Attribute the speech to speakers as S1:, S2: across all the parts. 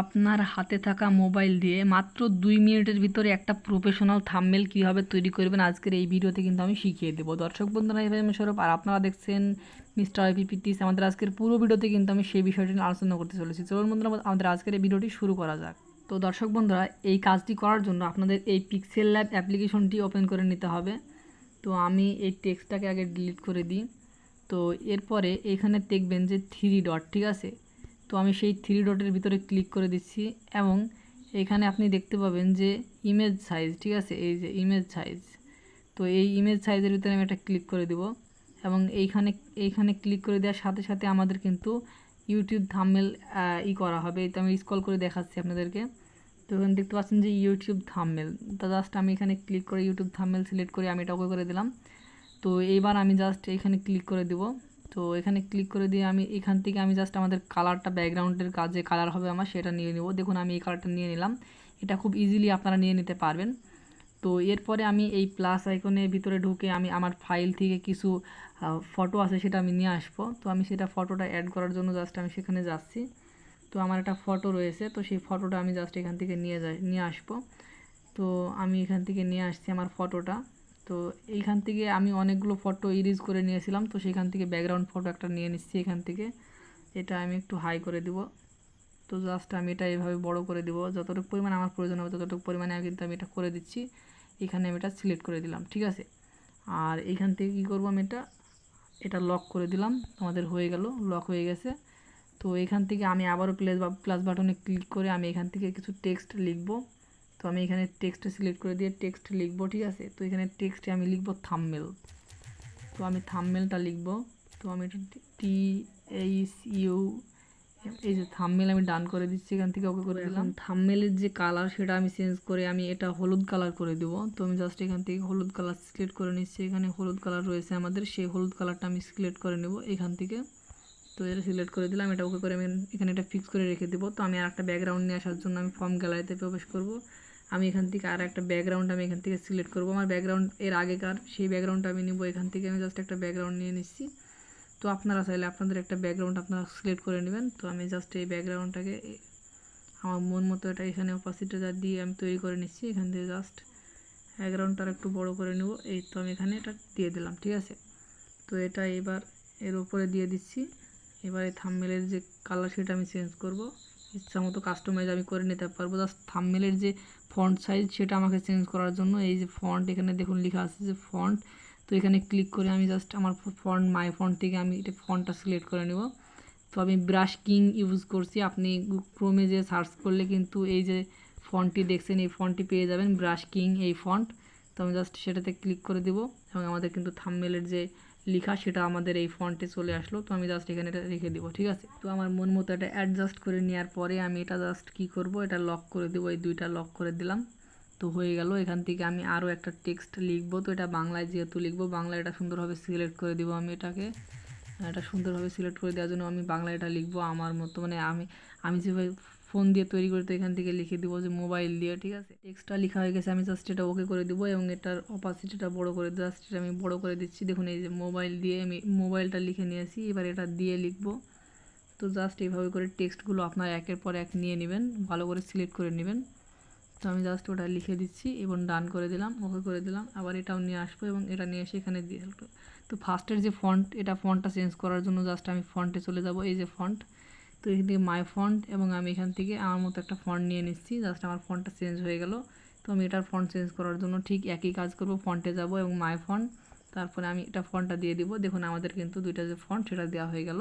S1: আপনার হাতে থাকা মোবাইল দিয়ে মাত্র 2 মিনিটের ভিতরে একটা প্রফেশনাল থাম্বনেল কীভাবে তৈরি করবেন আজকের এই ভিডিওতে কিন্তু আমি শিখিয়ে দেবো। দর্শক বন্ধুরা, আমি সৌরভ আর আপনারা দেখছেন মিস্টার আইপিপিটিস। আমাদের আজকের পুরো ভিডিওতে কিন্তু আমি সেই বিষয়টি নিয়ে আলোচনা করতে চলেছি। চলুন বন্ধুরা, আমাদের আজকের এই ভিডিওটি শুরু করা যাক। তো দর্শক বন্ধুরা, এই কাজটি করার জন্য আপনাদের এই পিক্সেল ল্যাব অ্যাপ্লিকেশনটি ওপেন করে নিতে হবে। তো আমি এই টেক্সটটাকে আগে ডিলিট করে দিই। তো এরপরে এখানে দেখবেন যে 3 ডট, ঠিক আছে। তো আমি সেই 3 ডটের ভিতরে ক্লিক করে দিচ্ছি এবং এখানে আপনি দেখতে পাবেন যে ইমেজ সাইজ, ঠিক আছে, এই যে ইমেজ সাইজ। তো এই ইমেজ সাইজের ভিতরে আমি একটা ক্লিক করে দেব এবং এইখানে ক্লিক করে দেওয়ার সাথে সাথে আমাদের কিন্তু ইউটিউব থাম্বনেল করা হবে। তো আমি স্ক্রল করে দেখাচ্ছি আপনাদেরকে। তো এখানে দেখতে পাচ্ছেন যে ইউটিউব থাম্বনেল। তো জাস্ট আমি এখানে ক্লিক করে ইউটিউব থাম্বনেল সিলেক্ট করে আমি এটা ওকে করে দিলাম। তো এইবার আমি জাস্ট এখানে ক্লিক করে দেব। তো এখানে ক্লিক করে দিয়ে আমি এখান থেকে আমি জাস্ট আমাদের কালারটা, ব্যাকগ্রাউন্ডের কাজে কালার হবে আমার, সেটা নিয়ে নেব। দেখুন আমি এই কালারটা নিয়ে নিলাম। এটা খুব ইজিলি আপনারা নিয়ে নিতে পারবেন। তো এরপরে আমি এই প্লাস আইকনের ভিতরে ঢুকে আমি আমার ফাইল থেকে কিছু ফটো আছে সেটা আমি নিয়ে আসবো। তো আমি সেটা ফটোটা অ্যাড করার জন্য জাস্ট আমি সেখানে যাচ্ছি। তো আমার একটা ফটো রয়েছে, তো সেই ফটোটা আমি জাস্ট এখান থেকে নিয়ে আসবো। তো আমি এখান থেকে নিয়ে আসছি আমার ফটোটা। তো এইখান থেকে আমি অনেকগুলো ফটো ইরেজ করে নিয়েছিলাম, তো সেখান থেকে ব্যাকগ্রাউন্ড ফটো একটা নিয়ে নিচ্ছি এখান থেকে। এটা আমি একটু হাই করে দিব। তো জাস্ট আমি এটা এইভাবে বড় করে দিব, যতটুকু পরিমাণ আমার প্রয়োজন হবে ততটুকু পরিমাণে কিন্তু আমি এটা করে দিচ্ছি। এখানে আমি এটা সিলেক্ট করে দিলাম, ঠিক আছে। আর এইখান থেকে কী করবো, আমি এটা লক করে দিলাম। আমাদের হয়ে গেল, লক হয়ে গেছে। তো এখান থেকে আমি আবারও প্লাস বাটনে ক্লিক করে আমি এখান থেকে কিছু টেক্সট লিখব। তো আমি এখানে টেক্সট সিলেক্ট করে দিয়ে টেক্সট লিখব, ঠিক আছে। তো এখানে টেক্সটে আমি লিখব থাম্বনেল। তো আমি থাম্বনেলটা লিখব। তো আমি এটা THU, এই যে থাম্বনেল আমি ডান করে দিচ্ছি, এখান থেকে ওকে করে দিলাম। থাম্বনেলের যে কালার সেটা আমি চেঞ্জ করে আমি এটা হলুদ কালার করে দেবো। তো আমি জাস্ট এখান থেকে হলুদ কালার সিলেক্ট করে নিচ্ছি। এখানে হলুদ কালার রয়েছে আমাদের, সেই হলুদ কালারটা আমি সিলেক্ট করে নেব এখান থেকে। তো এটা সিলেক্ট করে দিলাম, এটা ওকে করে আমি এখানে এটা ফিক্স করে রেখে দেবো। তো আমি আর একটা ব্যাকগ্রাউন্ড নিয়ে আসার জন্য আমি ফর্ম গ্যালারিতে প্রবেশ করব। আমি এখান থেকে আর একটা ব্যাকগ্রাউন্ড আমি এখান থেকে সিলেক্ট করব। আমার ব্যাকগ্রাউন্ড এর আগেকার সেই ব্যাকগ্রাউন্ডটা আমি নেব। এখান থেকে আমি জাস্ট একটা ব্যাকগ্রাউন্ড নিয়ে নিচ্ছি। তো আপনারা চাইলে আপনাদের একটা ব্যাকগ্রাউন্ড আপনারা সিলেক্ট করে নেবেন। তো আমি জাস্ট এই ব্যাকগ্রাউন্ডটাকে আমার মন মতো এটা এখানে অপাসিটিটা দিয়ে আমি তৈরি করে নিচ্ছি। এখান থেকে জাস্ট ব্যাকগ্রাউন্ডটা একটু বড় করে নেব। এই তো আমি এখানে এটা দিয়ে দিলাম, ঠিক আছে। তো এটা এবার এর উপরে দিয়ে দিচ্ছি। এবার এই থাম্বনেলের যে কালার সেটা আমি চেঞ্জ করব, ইচ্ছা মতো কাস্টমাইজ আমি করে নিতে পারবো। জাস্ট থাম্বনেলের যে ফন্ট সাইজ সেটা আমাকে চেঞ্জ করার জন্য এই যে ফন্ট, এখানে দেখুন লেখা আছে যে ফন্ট। তো এখানে ক্লিক করে আমি জাস্ট আমার ফন্ট, মাই ফন্ট থেকে আমি এটা ফন্টটা সিলেক্ট করে নেব। তো আমি ব্রাশ কিং ইউজ করছি। আপনি ক্রোমে যে সার্চ করলে কিন্তু এই যে ফন্টটি দেখছেন এই ফন্টটি পেয়ে যাবেন, ব্রাশ কিং এই ফন্ট। তো আমি জাস্ট সেটাতে ক্লিক করে দেব এবং আমাদের কিন্তু থাম্বনেলের যে লেখা সেটা আমাদের এই ফন্টে চলে আসলো। তো আমি জাস্ট এখানে এটা রেখে দিব, ঠিক আছে। তো আমার মন মতো এটা অ্যাডজাস্ট করে নেওয়ার পরে আমি এটা জাস্ট কী করব, এটা লক করে দেবো। এই দুইটা লক করে দিলাম। তো হয়ে গেল। এখান থেকে আমি আরও একটা টেক্সট লিখবো। তো এটা বাংলায় যেহেতু লিখবো, বাংলা এটা সুন্দরভাবে সিলেক্ট করে দিব। আমি এটাকে এটা সুন্দরভাবে সিলেক্ট করে দেওয়ার জন্য আমি বাংলা এটা লিখবো আমার মতো, মানে আমি যেভাবে ফোন দিয়ে তৈরি করতে এখান থেকে লিখে দিব যে মোবাইল দিয়ে, ঠিক আছে। টেক্সটটা লেখা হয়ে গেছে, আমি জাস্ট এটা ওকে করে দিব এবং এটার অপাসিটিটা বড় করে জাস্ট এটা আমি বড় করে দিচ্ছি। দেখুন এই যে মোবাইল দিয়ে আমি মোবাইলটা লিখে নিয়েছি। এবার এটা দিয়ে লিখবো। তো জাস্ট এইভাবে করে টেক্সটগুলো আপনার একের পর এক নিয়ে নেবেন, ভালো করে সিলেক্ট করে নেবেন। তো আমি জাস্ট ওটা লিখে দিচ্ছি এবং ডান করে দিলাম, ওকে করে দিলাম। আবার এটাও নিয়ে আসবো এবং এটা নিয়ে এসে এখানে দিয়ে। তো ফার্স্টের যে ফন্ট, এটা ফন্টটা চেঞ্জ করার জন্য জাস্ট আমি ফন্টে চলে যাব, এই যে ফন্ট। তো এখান থেকে মাই ফন্ট এবং আমি এখান থেকে আমার মতো একটা ফন্ট নিয়ে নিচ্ছি। জাস্ট আমার ফন্টটা চেঞ্জ হয়ে গেল। তো আমি এটার ফন্ট চেঞ্জ করার জন্য ঠিক একই কাজ করব, ফন্টে যাব এবং মাই ফন্ট, তারপরে আমি এটা ফন্টটা দিয়ে দিব। দেখুন আমাদের কিন্তু দুইটা যে ফন্ট সেটা দেওয়া হয়ে গেল।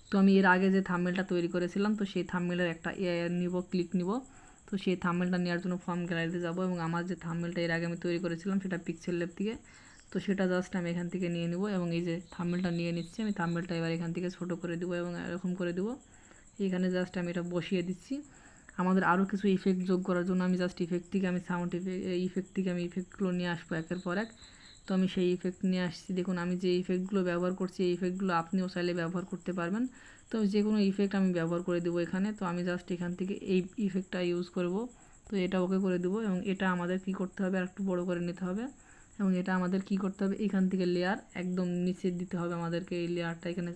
S1: তো আমি এর আগে যে থাম্বনেলটা তৈরি করেছিলাম, তো সেই থাম্বনেলের একটা নিব, ক্লিক নিব। তো সেই থাম্বনেলটা নেওয়ার জন্য ফর্ম গ্যালারিতে যাব এবং আমার যে থাম্বনেলটা এর আগে আমি তৈরি করেছিলাম সেটা পিক্সেল ল্যাব থেকে, তো সেটা জাস্ট আমি এখান থেকে নিয়ে নেব এবং এই যে থাম্বনেলটা নিয়ে নিচ্ছি। আমি থাম্বনেলটা এবার এখান থেকে ছোটো করে দেবো এবং এরকম করে দেবো। এখানে জাস্ট আমি এটা বসিয়ে দিচ্ছি। আমাদের আরও কিছু ইফেক্ট যোগ করার জন্য আমি জাস্ট ইফেক্ট থেকে আমি সাউন্ড ইফেক্ট থেকে আমি ইফেক্টগুলো নিয়ে আসবো একের পর এক। তো আমি সেই ইফেক্ট নিয়ে আসছি। দেখুন আমি যে ইফেক্টগুলো ব্যবহার করছি এই ইফেক্টগুলো আপনিও চাইলে ব্যবহার করতে পারবেন। তো যে কোনো ইফেক্ট আমি ব্যবহার করে দেবো এখানে। তো আমি জাস্ট এখান থেকে এই ইফেক্টটা ইউজ করব। তো এটা ওকে করে দেবো এবং এটা আমাদের কি করতে হবে, আর একটু বড় করে নিতে হবে এবং এটা আমাদের কি করতে হবে, এখান থেকে লেয়ার একদম নিচে দিতে হবে আমাদেরকে। এই লেয়ারটা এখানে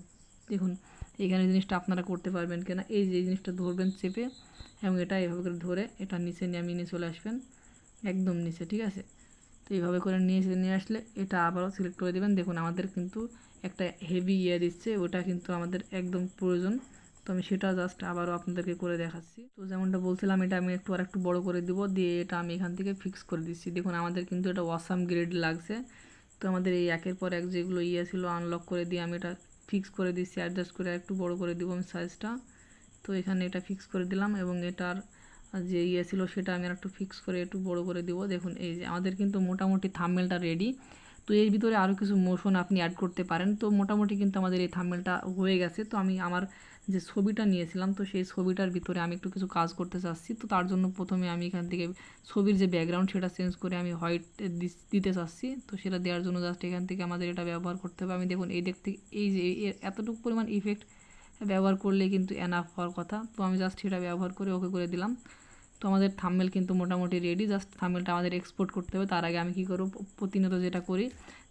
S1: দেখুন এখানে জিনিসটা আপনারা করতে পারবেন কিনা, এই যে জিনিসটা ধরবেন চেপে এবং এটা এভাবে করে ধরে এটা নিচে নিয়ে চলে আসবেন একদম নিচে, ঠিক আছে। তো এইভাবে করে নিয়ে আসলে এটা আবারও সিলেক্ট করে দেবেন। দেখুন আমাদের কিন্তু একটা হেভি দিচ্ছে, ওটা কিন্তু আমাদের একদম প্রয়োজন। তো আমি সেটা জাস্ট আবারও আপনাদেরকে করে দেখাচ্ছি। তো যেমনটা বলছিলাম এটা আমি একটু বড় করে দিব, দিয়ে এটা আমি এখান থেকে ফিক্স করে দিচ্ছি। দেখুন আমাদের কিন্তু এটা অসাম গ্রেড লাগছে। তো আমাদের এই একের পর এক যেগুলো ছিল আনলক করে দিয়ে আমি এটা ফিক্স করে দিচ্ছি, অ্যাডজাস্ট করে একটু বড় করে দিব আমি সাইজটা। তো এখানে এটা ফিক্স করে দিলাম এবং এটার যে ছিল সেটা আমি একটু ফিক্স করে একটু বড় করে দিব। দেখুন এই যে আমাদের কিন্তু মোটামুটি থাম্বনেলটা রেডি। তো এর ভিতরে আরও কিছু মোশন আপনি অ্যাড করতে পারেন। তো মোটামুটি কিন্তু আমাদের এই থাম্বনেলটা হয়ে গেছে। তো আমি আমার যে ছবিটা নিয়েছিলাম তো সেই ছবিটার ভিতরে আমি একটু কিছু কাজ করতে চাচ্ছি। তো তার জন্য প্রথমে আমি এখান থেকে ছবির যে ব্যাকগ্রাউন্ড সেটা চেঞ্জ করে আমি হোয়াইট দিতে চাচ্ছি। তো সেটা দেওয়ার জন্য জাস্ট এখান থেকে আমাদের এটা ব্যবহার করতে হবে। আমি দেখুন এই দিক থেকে এই যে এতটুকু পরিমাণ ইফেক্ট ব্যবহার করলে কিন্তু এনাফ হওয়ার কথা। তো আমি জাস্ট সেটা ব্যবহার করে ওকে করে দিলাম। তো আমাদের থাম্বনেল কিন্তু মোটামুটি রেডি। জাস্ট থাম্বনেলটা আমাদের এক্সপোর্ট করতে হবে। তার আগে আমি কী করব, প্রতিনিয়ত যেটা করি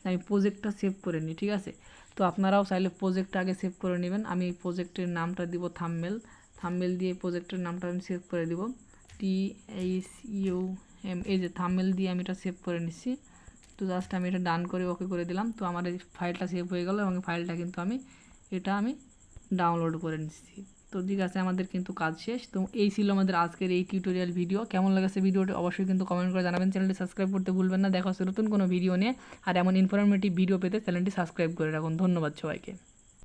S1: আমি প্রজেক্টটা সেভ করে নিই, ঠিক আছে। তো আপনারাও চাইলে প্রজেক্টটা আগে সেভ করে নেবেন। আমি এই প্রজেক্টের নামটা দিব থাম্বনেল দিয়ে প্রজেক্টের নামটা আমি সেভ করে দিব THUM। এই যে থাম্বনেল দিয়ে আমি এটা সেভ করে নিচ্ছি। তো জাস্ট আমি এটা ডান করে ওকে করে দিলাম। তো আমার এই ফাইলটা সেভ হয়ে গেল এবং ফাইলটা কিন্তু আমি ডাউনলোড করে নিচ্ছি। তো ঠিক আছে, আমাদের কিন্তু কাজ শেষ। তো এই ছিল আমাদের আজকের এই টিউটোরিয়াল ভিডিও। কেমন লাগছে ভিডিওটি অবশ্যই কিন্তু কমেন্ট করে জানাবেন। চ্যানেলটি সাবস্ক্রাইব করতে ভুলবেন না। দেখা হচ্ছে নতুন কোনো ভিডিও নিয়ে। আর এমন ইনফরমেটিভ ভিডিও পেতে চ্যানেলটি সাবস্ক্রাইব করে রাখুন। ধন্যবাদ সবাইকে।